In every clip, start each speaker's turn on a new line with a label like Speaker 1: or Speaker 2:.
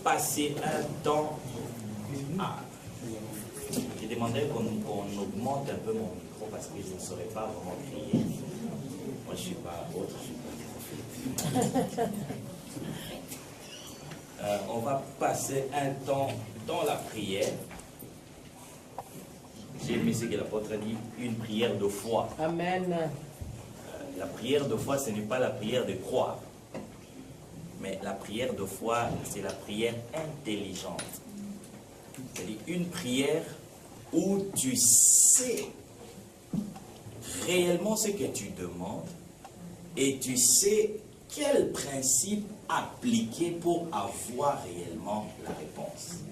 Speaker 1: passer un temps... Ah, je demanderais qu'on augmente un peu mon micro parce que je ne saurais pas vraiment crier. Moi, je ne suis pas autre, je ne suis pas prophète. On va passer un temps dans la prière. J'ai aimé ce que l'apôtre a dit, une prière de foi.
Speaker 2: Amen.
Speaker 1: La prière de foi, ce n'est pas la prière de croire. Mais la prière de foi, c'est la prière intelligente. C'est-à-dire une prière où tu sais réellement ce que tu demandes et tu sais quel principe appliquer pour avoir réellement la réponse.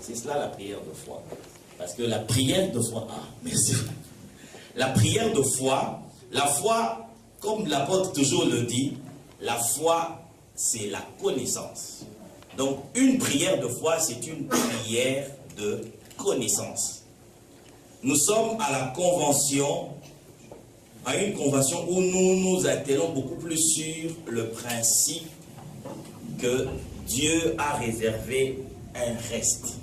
Speaker 1: C'est cela la prière de foi. Parce que la prière de foi, merci. La prière de foi, la foi, comme l'apôtre toujours le dit, la foi, c'est la connaissance. Donc, une prière de foi, c'est une prière de connaissance. Nous sommes à la convention, à une convention où nous nous attelons beaucoup plus sur le principe que Dieu a réservé un reste.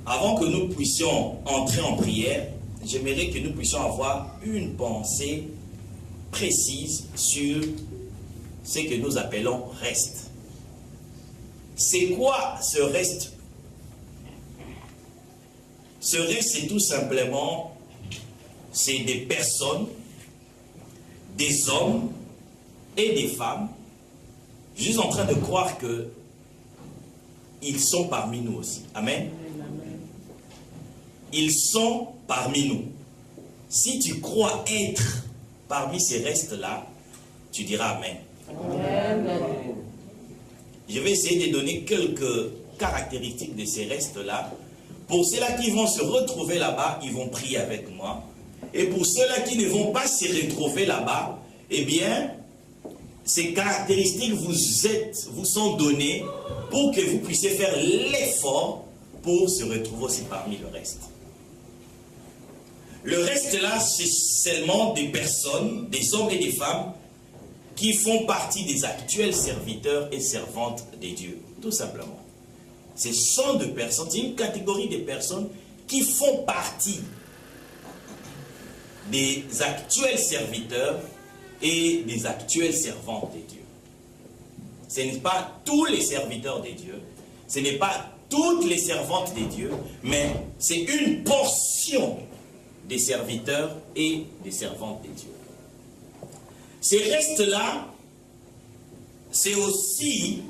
Speaker 1: Avant que nous puissions entrer en prière, j'aimerais que nous puissions avoir une pensée précise sur ce que nous appelons reste. C'est quoi ce reste? Ce reste, c'est tout simplement, c'est des personnes, des hommes et des femmes, juste en train de croire que ils sont parmi nous aussi. Amen. Ils sont parmi nous. Si tu crois être parmi ces restes-là, tu diras Amen. Amen. Je vais essayer de donner quelques caractéristiques de ces restes-là. Pour ceux-là qui vont se retrouver là-bas, ils vont prier avec moi. Et pour ceux-là qui ne vont pas se retrouver là-bas, eh bien, ces caractéristiques vous sont données pour que vous puissiez faire l'effort pour se retrouver aussi parmi le reste. Le reste là, c'est seulement des personnes, des hommes et des femmes qui font partie des actuels serviteurs et servantes de Dieu, tout simplement. Ce sont des personnes, c'est une catégorie de personnes qui font partie des actuels serviteurs et des actuelles servantes de Dieu. Ce n'est pas tous les serviteurs de Dieu, ce n'est pas toutes les servantes de Dieu, mais c'est une portion des serviteurs et des servantes de Dieu. Ces restes-là, c'est aussi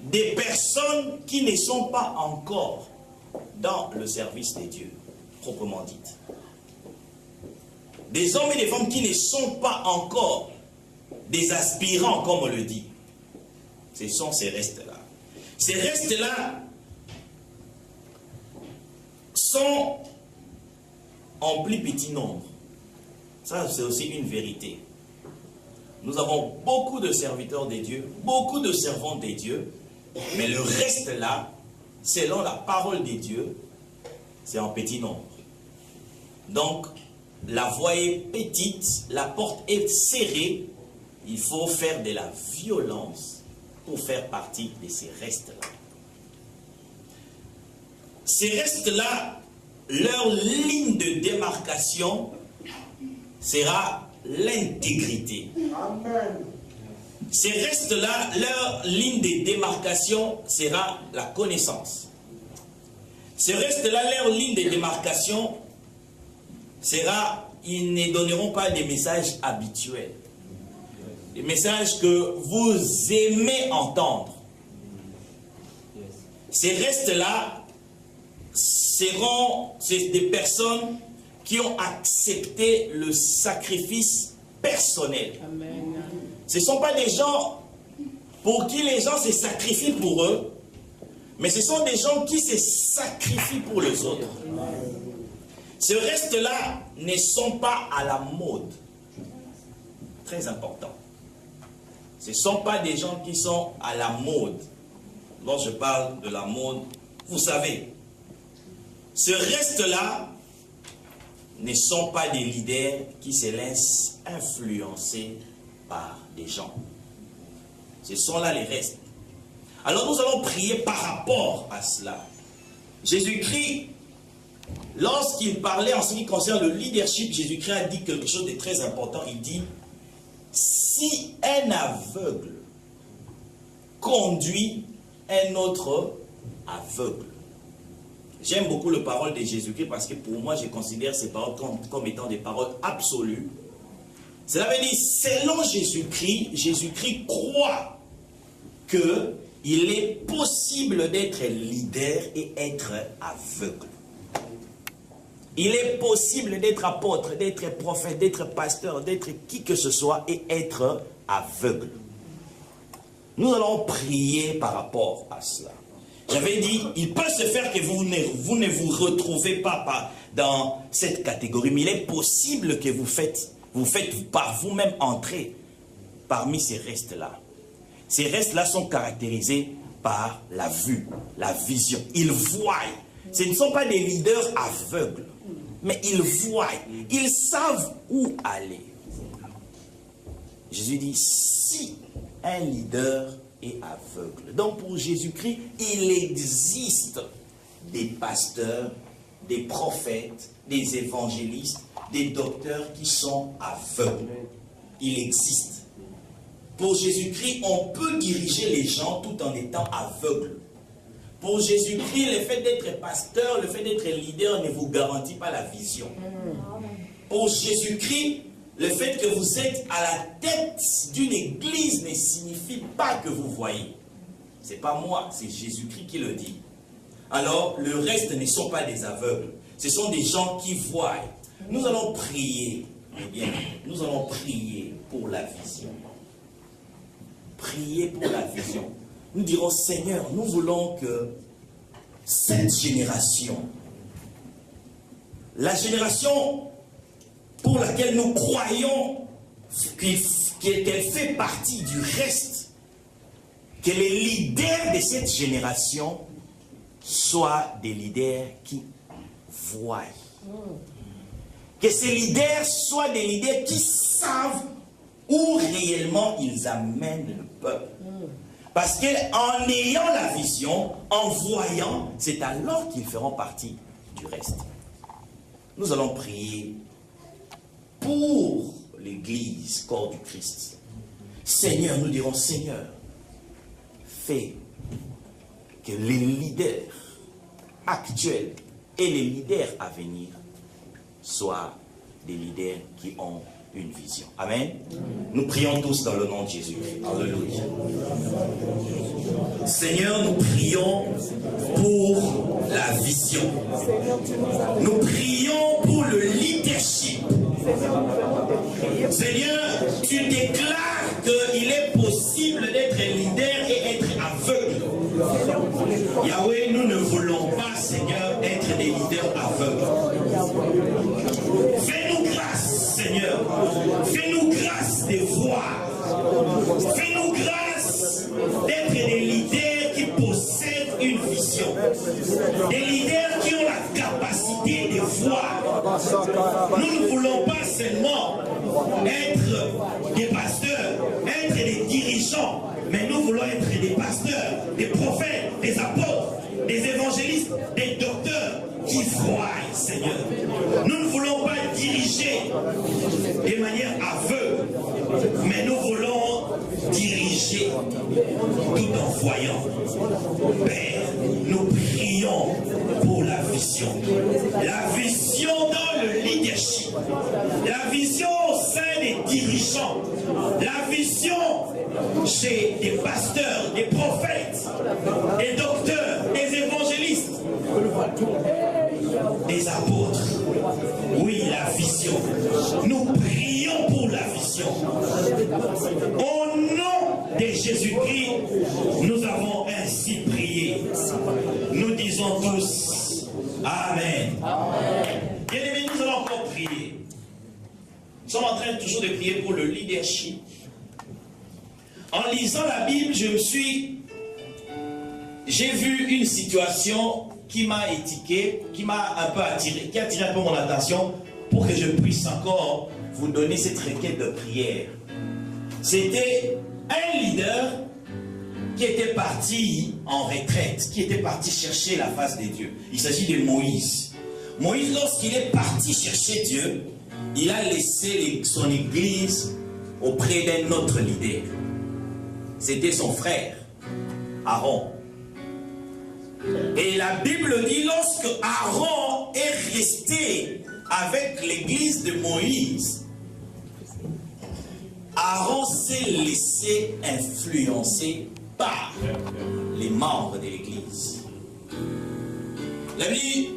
Speaker 1: des personnes qui ne sont pas encore dans le service de Dieu, proprement dit. Des hommes et des femmes qui ne sont pas encore des aspirants, comme on le dit. Ce sont ces restes-là. Ces restes-là sont en plus petit nombre. Ça, c'est aussi une vérité. Nous avons beaucoup de serviteurs de Dieu, beaucoup de servantes de Dieu, mais le reste là, selon la parole de Dieu, c'est en petit nombre. Donc, la voie est petite, la porte est serrée, il faut faire de la violence pour faire partie de ces restes-là. Ces restes-là, leur ligne de démarcation sera l'intégrité. Amen. Ces restes-là, leur ligne de démarcation sera la connaissance. Ces restes-là, leur ligne de démarcation sera, ils ne donneront pas des messages habituels. Des messages que vous aimez entendre. Ces restes-là seront des personnes qui ont accepté le sacrifice personnel. Amen. Ce ne sont pas des gens pour qui les gens se sacrifient pour eux, mais ce sont des gens qui se sacrifient pour les autres. Amen. Ce reste-là ne sont pas à la mode. Très important. Ce ne sont pas des gens qui sont à la mode. Lorsque je parle de la mode, vous savez, ce reste-là ne sont pas des leaders qui se laissent influencer par des gens. Ce sont là les restes. Alors nous allons prier par rapport à cela. Jésus-Christ, lorsqu'il parlait en ce qui concerne le leadership, Jésus-Christ a dit quelque chose de très important. Il dit, si un aveugle conduit un autre aveugle. J'aime beaucoup les paroles de Jésus-Christ parce que pour moi, je considère ces paroles comme étant des paroles absolues. Cela veut dire, selon Jésus-Christ, Jésus-Christ croit qu'il est possible d'être leader et être aveugle. Il est possible d'être apôtre, d'être prophète, d'être pasteur, d'être qui que ce soit et être aveugle. Nous allons prier par rapport à cela. J'avais dit, il peut se faire que vous ne vous retrouvez pas dans cette catégorie, mais il est possible que vous faites par vous-même entrer parmi ces restes-là. Ces restes-là sont caractérisés par la vue, la vision. Ils voient. Ce ne sont pas des leaders aveugles, mais ils voient. Ils savent où aller. Jésus dit, si un leader est aveugle. Donc pour Jésus-Christ, il existe des pasteurs, des prophètes, des évangélistes, des docteurs qui sont aveugles. Il existe. Pour Jésus-Christ, on peut diriger les gens tout en étant aveugle. Pour Jésus-Christ, le fait d'être pasteur, le fait d'être leader ne vous garantit pas la vision. Pour Jésus-Christ, le fait que vous êtes à la tête d'une église ne signifie pas que vous voyez. Ce n'est pas moi, c'est Jésus-Christ qui le dit. Alors, le reste ne sont pas des aveugles. Ce sont des gens qui voient. Nous allons prier. Eh bien, nous allons prier pour la vision. Prier pour la vision. Nous dirons, Seigneur, nous voulons que cette génération, la génération pour laquelle nous croyons qu'elle fait partie du reste, que les leaders de cette génération soient des leaders qui voient. Que ces leaders soient des leaders qui savent où réellement ils amènent le peuple. Parce qu'en ayant la vision, en voyant, c'est alors qu'ils feront partie du reste. Nous allons prier pour l'Église, corps du Christ. Seigneur, nous dirons, Seigneur, fais que les leaders actuels et les leaders à venir soient des leaders qui ont une vision. Amen. Nous prions tous dans le nom de Jésus. Alléluia. Seigneur, nous prions pour la vision. Nous prions pour le leadership. Seigneur, tu déclares qu'il est possible d'être leader et être aveugle. Yahweh, nous ne voulons pas, Seigneur, être des leaders aveugles. Fais-nous grâce, Seigneur. Fais-nous grâce de voir. Fais-nous grâce d'être des leaders qui possèdent une vision. Des leaders qui ont la capacité de voir. Nous ne voulons pas seulement être des pasteurs, être des dirigeants, mais nous voulons être des pasteurs, des prophètes, des apôtres, des évangélistes, des docteurs qui voient, Seigneur. Nous ne voulons pas diriger de manière aveugle, mais nous voulons diriger tout en voyant. Père, nous prions pour la vision. La vision dans le leadership. La vision au sein des dirigeants. La vision chez des pasteurs, des prophètes, des docteurs, des évangélistes, des apôtres. Oui, la vision. Nous prions pour la vision. Au nom de Jésus-Christ, nous avons ainsi prié. Nous disons tous Amen. Bien-aimés, nous allons encore prier. Nous sommes en train toujours de prier pour le leadership. En lisant la Bible, j'ai vu une situation qui m'a étiqué, qui m'a un peu attiré, qui a attiré un peu mon attention pour que je puisse encore vous donner cette requête de prière. C'était un leader
Speaker 2: qui était parti en retraite, qui était parti chercher la face de Dieu. Il s'agit de Moïse. Moïse, lorsqu'il est parti chercher Dieu, il a laissé son église auprès d'un autre leader. C'était son frère, Aaron. Et la Bible dit, lorsque Aaron est resté avec l'église de Moïse, Aaron s'est laissé influencer par les membres de l'église. La Bible,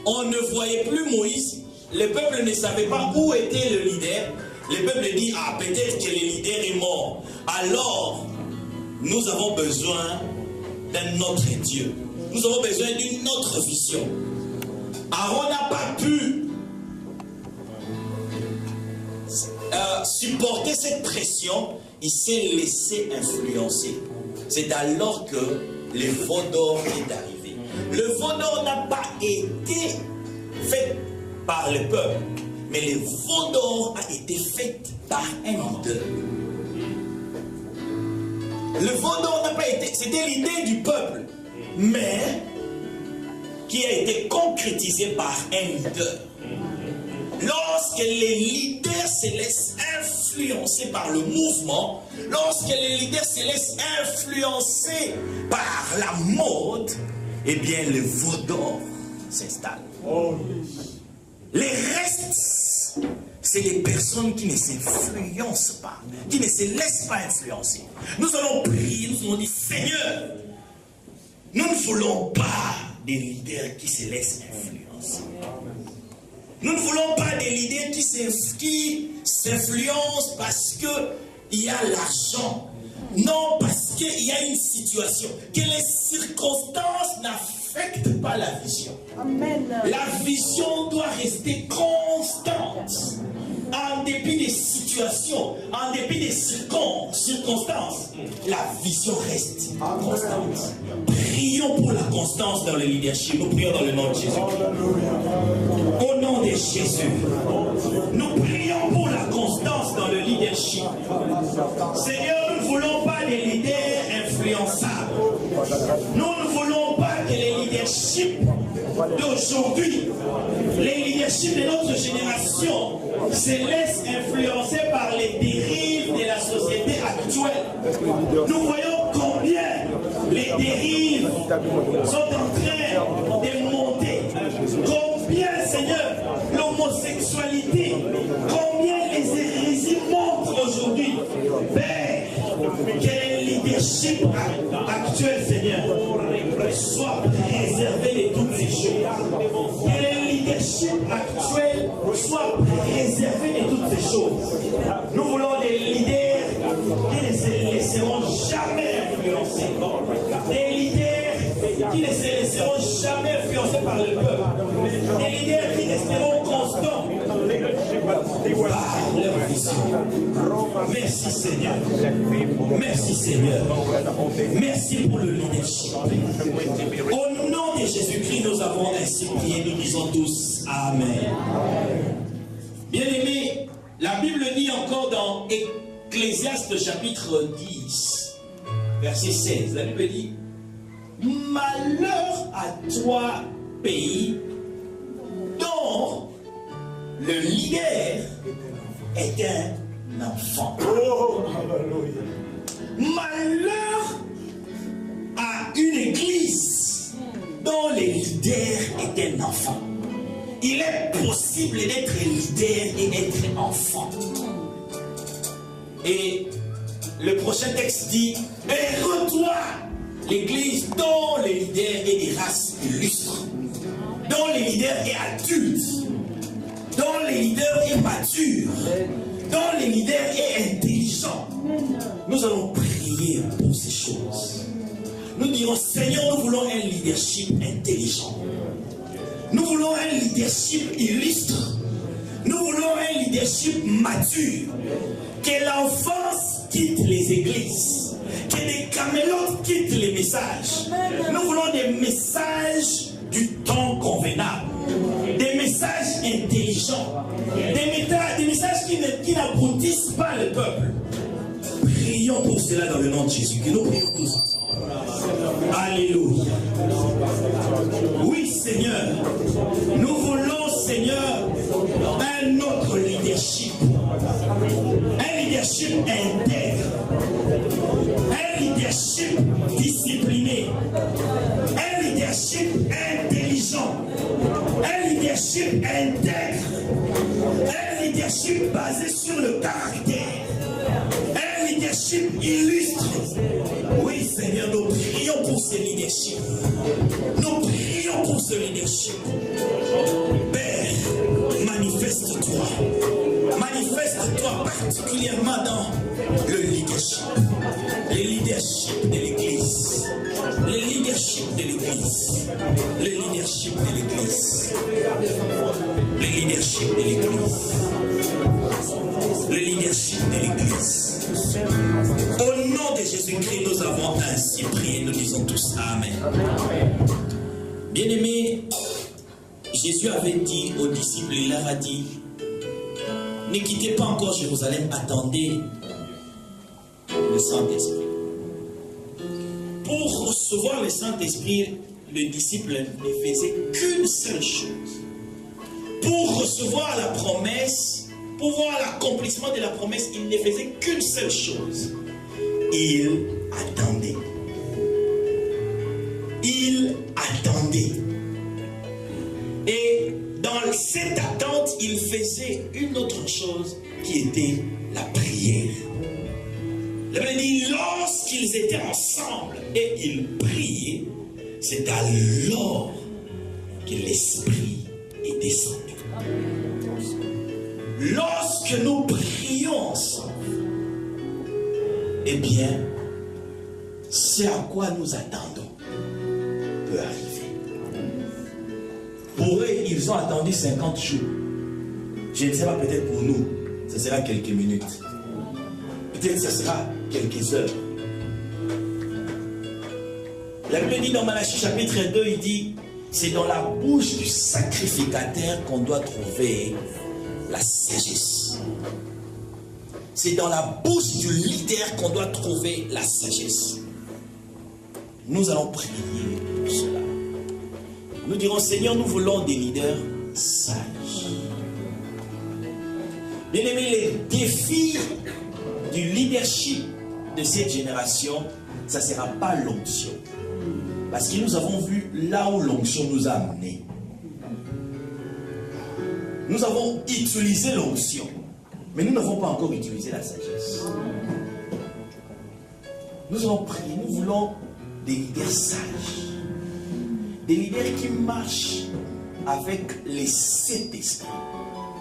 Speaker 2: on ne voyait plus Moïse, le peuple ne savait pas où était le leader. Le peuple dit, ah, peut-être que le leader est mort. Alors, nous avons besoin d'un autre Dieu. Nous avons besoin d'une autre vision. Aaron n'a pas pu supporter cette pression. Il s'est laissé influencer. C'est alors que le veau d'or est arrivé. Le veau d'or n'a pas été fait par le peuple, mais le veau d'or a été fait par un leader. Le veau d'or n'a pas été, c'était l'idée du peuple, mais qui a été concrétisée par un leader. Lorsque les leaders se laissent influencer par le mouvement, lorsque les leaders se laissent influencer par la mode, eh bien le veau d'or s'installe. Les restes, c'est des personnes qui ne s'influencent pas, qui ne se laissent pas influencer. Nous allons prier, nous allons dire, Seigneur, nous ne voulons pas des leaders qui se laissent influencer. Nous ne voulons pas des leaders qui s'influencent parce qu'il y a l'argent. Non, parce qu'il y a une situation. Que les circonstances n'affectent pas la vision.
Speaker 3: Amen.
Speaker 2: La vision doit rester constante. En dépit des situations, en dépit des circonstances, la vision reste constante. Prions pour la constance dans le leadership. Nous prions dans le nom de Jésus. Au nom de Jésus, nous prions pour la constance dans le leadership. Seigneur, nous ne voulons pas des leaders influençables. Nous ne voulons pas que les leaderships d'aujourd'hui, les leaderships de notre génération, se laissent influencer par les dérives de la société actuelle. Nous voyons combien les dérives sont en train de monter. Combien, Seigneur, l'homosexualité, combien les hérésies montent aujourd'hui. Père, que le leadership actuel, Seigneur, soit préservé de toutes ces choses. Que le leadership actuel soit préservé de toutes ces choses. Nous voulons des leaders qui ne se laisseront jamais influencer. Des leaders qui ne se laisseront jamais influencer par le peuple. Des leaders qui resteront constants par leur vision. Merci Seigneur. Merci Seigneur. Merci pour le leadership. Au nom de Jésus-Christ, nous avons ainsi prié. Nous disons tous Amen. Bien-aimés, la Bible dit encore dans Ecclésiaste chapitre 10, verset 16, la Bible dit, malheur à toi, pays, dont le leader est un enfant. Malheur à une église dont le leader est un enfant. Il est possible d'être leader et d'être enfant. Et le prochain texte dit, heureux-toi, l'église dont le leader est des races illustres, dont le leader est adulte, dont le leader est mature, dont le leader est intelligent. Nous allons prier pour ces choses. Nous dirons, Seigneur, nous voulons un leadership intelligent. Nous voulons un leadership illustre. Nous voulons un leadership mature. Que l'enfance quitte les églises. Que les camélotes quittent les messages. Nous voulons des messages du temps convenable. Des messages intelligents. Des messages qui n'aboutissent pas le peuple. Prions prions pour cela dans le nom de Jésus-Christ. Nous prions tous ensemble. Alléluia. Oui, Seigneur. Nous voulons, Seigneur, un autre leadership. Un leadership intègre. Un leadership discipliné. Un leadership intelligent. Un leadership intègre. Un leadership basé sur le caractère. Un leadership illustre. Oui, Seigneur, nous prions pour ce leadership. Nous prions pour ce leadership. Père, manifeste-toi. Manifeste-toi particulièrement dans le leadership. Le leadership de l'Église. Le leadership de l'Église. Le leadership de l'Église. Le leadership de l'Église. Le leadership de l'Église. Au nom de Jésus-Christ, nous avons ainsi prié. Nous disons tous Amen. Bien-aimés, Jésus avait dit aux disciples, il leur a dit, ne quittez pas encore Jérusalem, attendez le Saint-Esprit. Pour recevoir le Saint-Esprit, le disciple ne faisait qu'une seule chose. Pour recevoir la promesse, pour voir l'accomplissement de la promesse, il ne faisait qu'une seule chose. Il attendait. Il attendait. Et dans cette attente, il faisait une autre chose qui était la prière. La Bible dit, lorsqu'ils étaient ensemble et ils priaient, c'est alors que l'Esprit est descendu. Lorsque nous prions ensemble, eh bien, c'est à quoi nous attendons peut arriver. Pour eux, ils ont attendu 50 jours. Je ne sais pas, peut-être pour nous, ce sera quelques minutes. Peut-être ce sera quelques heures. La Bible dit dans Malachie chapitre 2, il dit, c'est dans la bouche du sacrificateur qu'on doit trouver la sagesse. C'est dans la bouche du leader qu'on doit trouver la sagesse. Nous allons prier pour cela. Nous dirons, Seigneur, nous voulons des leaders sages. Bien-aimés, les défis du leadership de cette génération, ça ne sera pas l'onction. Parce que nous avons vu là où l'onction nous a amenés. Nous avons utilisé l'onction, mais nous n'avons pas encore utilisé la sagesse. Nous allons prier, nous voulons des leaders sages. Des leaders qui marchent avec les 7 esprits.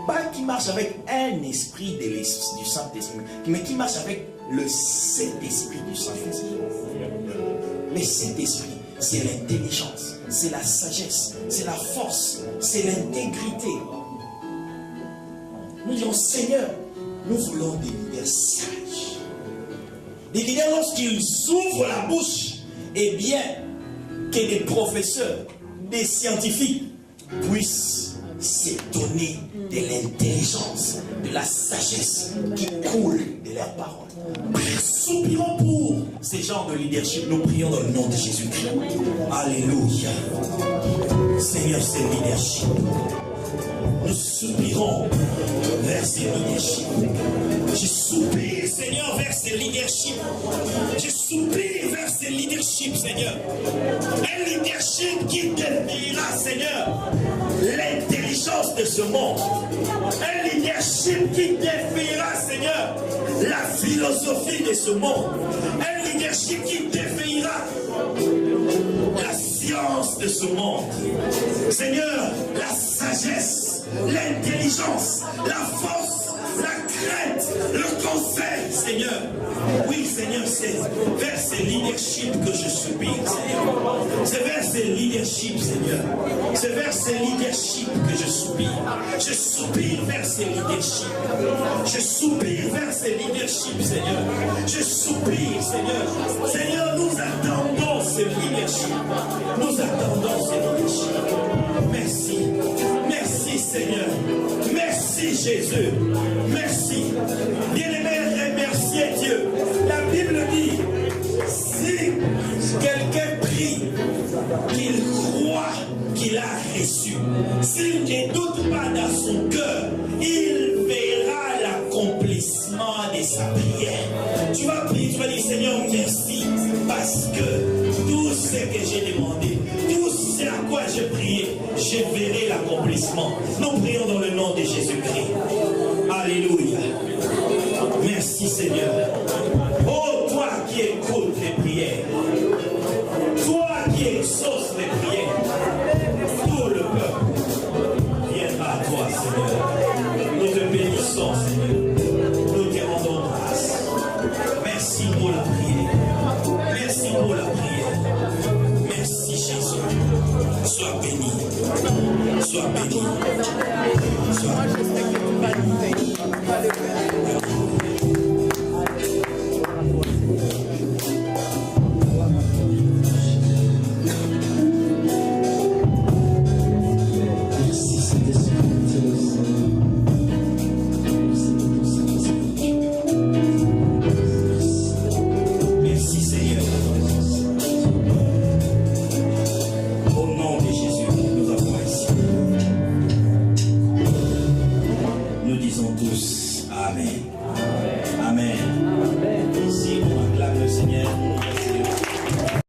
Speaker 2: Pas qui marchent avec un esprit du Saint-Esprit, mais qui marchent avec le Saint-Esprit du Saint-Esprit. Les 7 esprits, c'est l'intelligence, c'est la sagesse, c'est la force, c'est l'intégrité. Nous disons, Seigneur, nous voulons des leaders sages. Des leaders, lorsqu'ils ouvrent la bouche, eh bien, que des professeurs, des scientifiques puissent s'étonner de l'intelligence, de la sagesse qui coule de leurs paroles. Soupirons pour ces genres de leadership. Nous prions dans le nom de Jésus-Christ. Alléluia. Seigneur, c'est le leadership. Nous soupirons vers ces leadership. Je soupire, Seigneur, vers ces leadership. Je soupire vers ces leadership, Seigneur. Un leadership qui définira, Seigneur, l'intelligence de ce monde. Un leadership qui définira, Seigneur, la philosophie de ce monde. Un leadership qui définira la science de ce monde. Seigneur, la sagesse, l'intelligence, la force, la crainte, le conseil, Seigneur. Oui, Seigneur, c'est vers ces leadership que je soupire, Seigneur. C'est vers ces leadership, Seigneur. C'est vers ces leadership que je soupire. Je soupire vers ces leadership. Je soupire vers ces leadership, Seigneur. Je soupire, Seigneur. Seigneur, nous attendons ces leadership. Nous attendons ces leadership. Merci. Merci, Seigneur. Merci, Jésus. Merci. Bien-aimé, remerciez Dieu. La Bible Quelqu'un prie qu'il croit qu'il a reçu. S'il ne doute pas dans son cœur, il verra l'accomplissement de sa prière. Tu vas prier, tu vas dire Seigneur merci parce que tout ce que j'ai demandé, tout ce à quoi j'ai prié, je verrai l'accomplissement. Nous prions dans le nom de Jésus-Christ. Alléluia. Merci Seigneur. Oh toi qui écoutes les prières, toi qui exauces les prières, tout le peuple viendra à toi Seigneur. Nous te bénissons Seigneur. Nous te rendons grâce. Merci pour la prière. Merci pour la prière. Merci Jésus. Sois béni. Sois béni. Sois béni. Amen. Amen. Ici, on acclame le Seigneur.